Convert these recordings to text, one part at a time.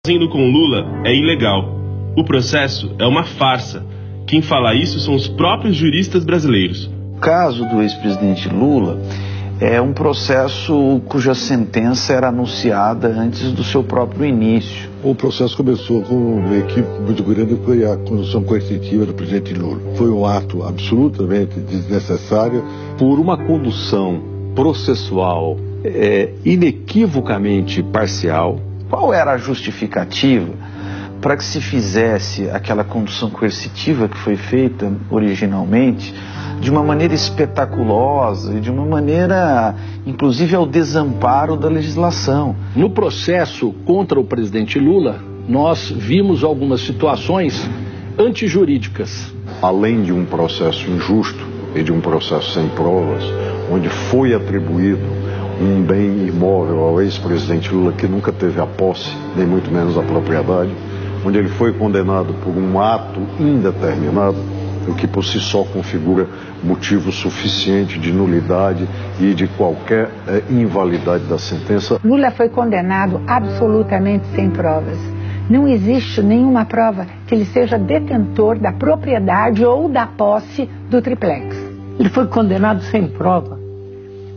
Fazendo com Lula é ilegal. O processo é uma farsa. Quem fala isso são os próprios juristas brasileiros. O caso do ex-presidente Lula é um processo cuja sentença era anunciada antes do seu próprio início. O processo começou com uma equipe muito grande, que foi a condução coercitiva do presidente Lula. Foi um ato absolutamente desnecessário. Por uma condução processual inequivocamente parcial. Qual era a justificativa para que se fizesse aquela condução coercitiva que foi feita originalmente de uma maneira espetaculosa e de uma maneira, inclusive, ao desamparo da legislação? No processo contra o presidente Lula, nós vimos algumas situações antijurídicas. Além de um processo injusto e de um processo sem provas, onde foi atribuído um bem imóvel ao ex-presidente Lula que nunca teve a posse, nem muito menos a propriedade, onde ele foi condenado por um ato indeterminado, o que por si só configura motivo suficiente de nulidade e de qualquer invalidade da sentença. Lula foi condenado absolutamente sem provas. Não existe nenhuma prova que ele seja detentor da propriedade ou da posse do triplex. Ele foi condenado sem prova,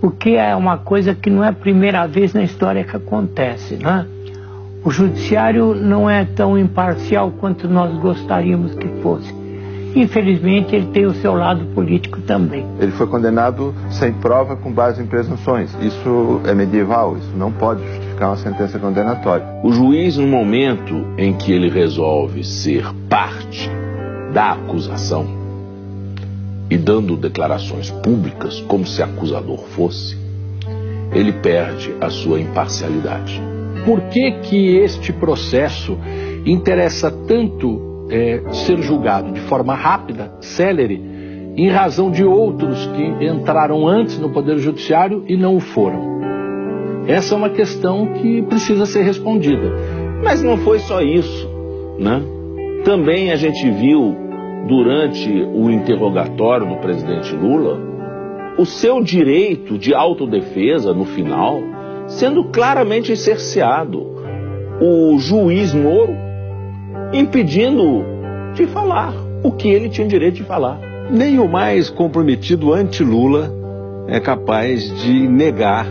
o que é uma coisa que não é a primeira vez na história que acontece, né? O judiciário não é tão imparcial quanto nós gostaríamos que fosse. Infelizmente, ele tem o seu lado político também. Ele foi condenado sem prova com base em presunções. Isso é medieval, isso não pode justificar uma sentença condenatória. O juiz, no momento em que ele resolve ser parte da acusação, e dando declarações públicas como se acusador fosse, ele perde a sua imparcialidade. Por que que este processo interessa tanto ser julgado de forma rápida, célere, em razão de outros que entraram antes no Poder Judiciário e não o foram? Essa é uma questão que precisa ser respondida. Mas não foi só isso, né? Também a gente viu, durante o interrogatório do presidente Lula, o seu direito de autodefesa, no final, sendo claramente cerceado. O juiz Moro impedindo de falar o que ele tinha direito de falar. Nem o mais comprometido anti-Lula é capaz de negar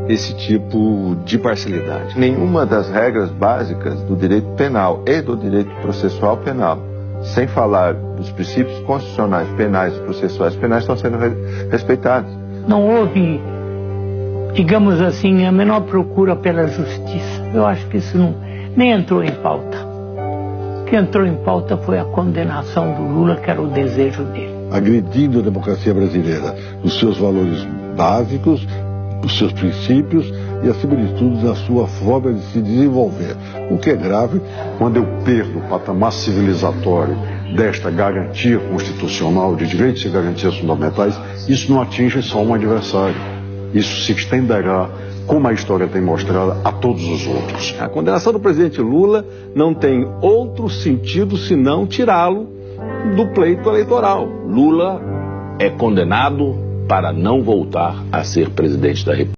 esse tipo de parcialidade. Nenhuma das regras básicas do direito penal e do direito processual penal, sem falar dos princípios constitucionais penais e processuais penais, estão sendo respeitados. Não houve, digamos assim, a menor procura pela justiça. Eu acho que isso nem entrou em pauta. O que entrou em pauta foi a condenação do Lula, que era o desejo dele. Agredindo a democracia brasileira, os seus valores básicos, os seus princípios e, acima de tudo, a sua forma de se desenvolver. O que é grave. Quando eu perdo o patamar civilizatório desta garantia constitucional de direitos e garantias fundamentais, isso não atinge só um adversário. Isso se estenderá, como a história tem mostrado, a todos os outros. A condenação do presidente Lula não tem outro sentido senão tirá-lo do pleito eleitoral. Lula é condenado para não voltar a ser presidente da República.